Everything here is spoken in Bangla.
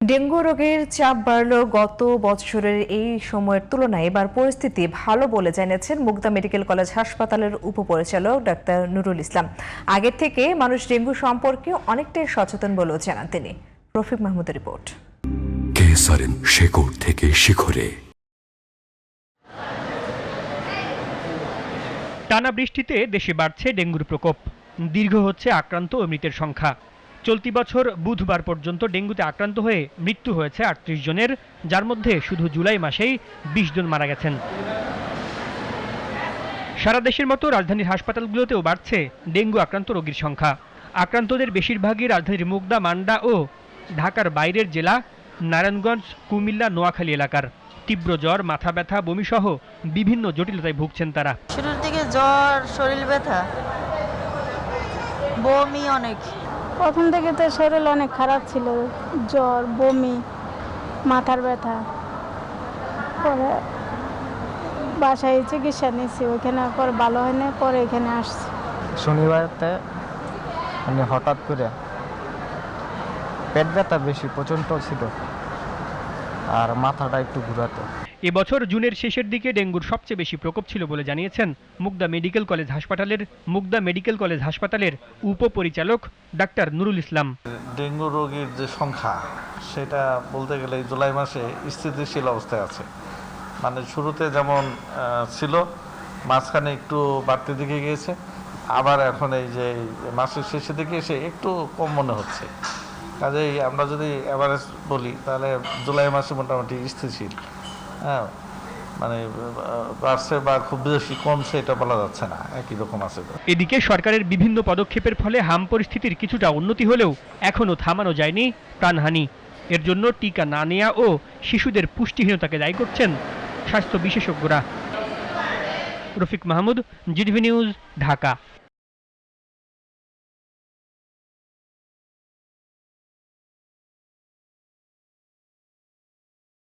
ডেঙ্গু রোগের চাপ বাড়লেও গত বছরের এই সময়ের তুলনায় এবার পরিস্থিতি ভালো বলে জানিয়েছেন মুগদা মেডিকেল কলেজ হাসপাতালের উপপরিচালক ডাক্তার নুরুল ইসলাম। আগের থেকে মানুষ ডেঙ্গু সম্পর্কে অনেকটাই সচেতন বলেও জানান তিনি। রফিক মাহমুদের রিপোর্ট। কেসারেন শেকড় থেকে শিখরে। টানা বৃষ্টিতে দেশে বাড়ছে ডেঙ্গুর প্রকোপ, দীর্ঘ হচ্ছে আক্রান্ত ও মৃতের সংখ্যা। চলতি বছর বুধবার পর্যন্ত ডেঙ্গুতে আক্রান্ত হয়ে মৃত্যু হয়েছে ৩৮ জনের, যার মধ্যে শুধু জুলাই মাসেই ২০ জন মারা গেছেন। সারা দেশের মতো রাজধানীর হাসপাতালগুলোতেও বাড়ছে ডেঙ্গু আক্রান্ত রোগীর সংখ্যা। আক্রান্তদের বেশিরভাগই রাজধানীর মুগদা, মান্ডা ও ঢাকার বাইরের জেলা নারায়ণগঞ্জ, কুমিল্লা, নোয়াখালী এলাকার। তীব্র জ্বর, মাথা ব্যথা, বমিসহ বিভিন্ন জটিলতায় ভুগছেন তারা। শুরুর দিকে জ্বর, শরীর ব্যথা, বমি অনেক। প্রথম থেকে তো শরীর অনেক খারাপ ছিল, জ্বর, বমি, মাথার ব্যথা। পরে বাসায় চিকিৎসা নিয়েছি, ওইখানে পরে ভালো হয় না, পরে এখানে আসছি। শনিবারতে মানে হঠাৎ করে পেট ব্যথা বেশি প্রচণ্ড ছিল আর মাথাটা একটু ঘুরাতো। এবছর জুনের শেষের দিকে ডেঙ্গুর সবচেয়ে বেশি প্রকোপ ছিল বলে জানিয়েছেন মুগদা মেডিকেল কলেজ হাসপাতালের উপপরিচালক ডাক্তার নুরুল ইসলাম। ডেঙ্গু রোগীর যে সংখ্যা সেটা বলতে গেলে জুলাই মাসে স্থিতিশীল অবস্থায় আছে। মানে শুরুতে যেমন ছিল, মাঝখানে একটু বাড়তি দিকে গিয়েছে, আবার এখন এই যে মাসের শেষের দিকে এসে একটু কম মনে হচ্ছে। কাজেই আমরা যদি অ্যাভারেজ বলি তাহলে জুলাই মাসে মোটামুটি স্থিতিশীল। হ্যাঁ, মানে বাড়ছে বা খুব বেশি কমছে এটা বলা যাচ্ছে না, একই রকম আছে। এদিকে সরকারের বিভিন্ন পদক্ষেপের ফলে হাম পরিস্থিতির কিছুটা উন্নতি হলেও এখনও থামানো যায়নি প্রাণহানি। এর জন্য টিকা না নেওয়া ও শিশুদের পুষ্টিহীনতাকে দায়ী করছেন স্বাস্থ্য বিশেষজ্ঞরা। Rafiq Mahmud, GTV news, Dhaka.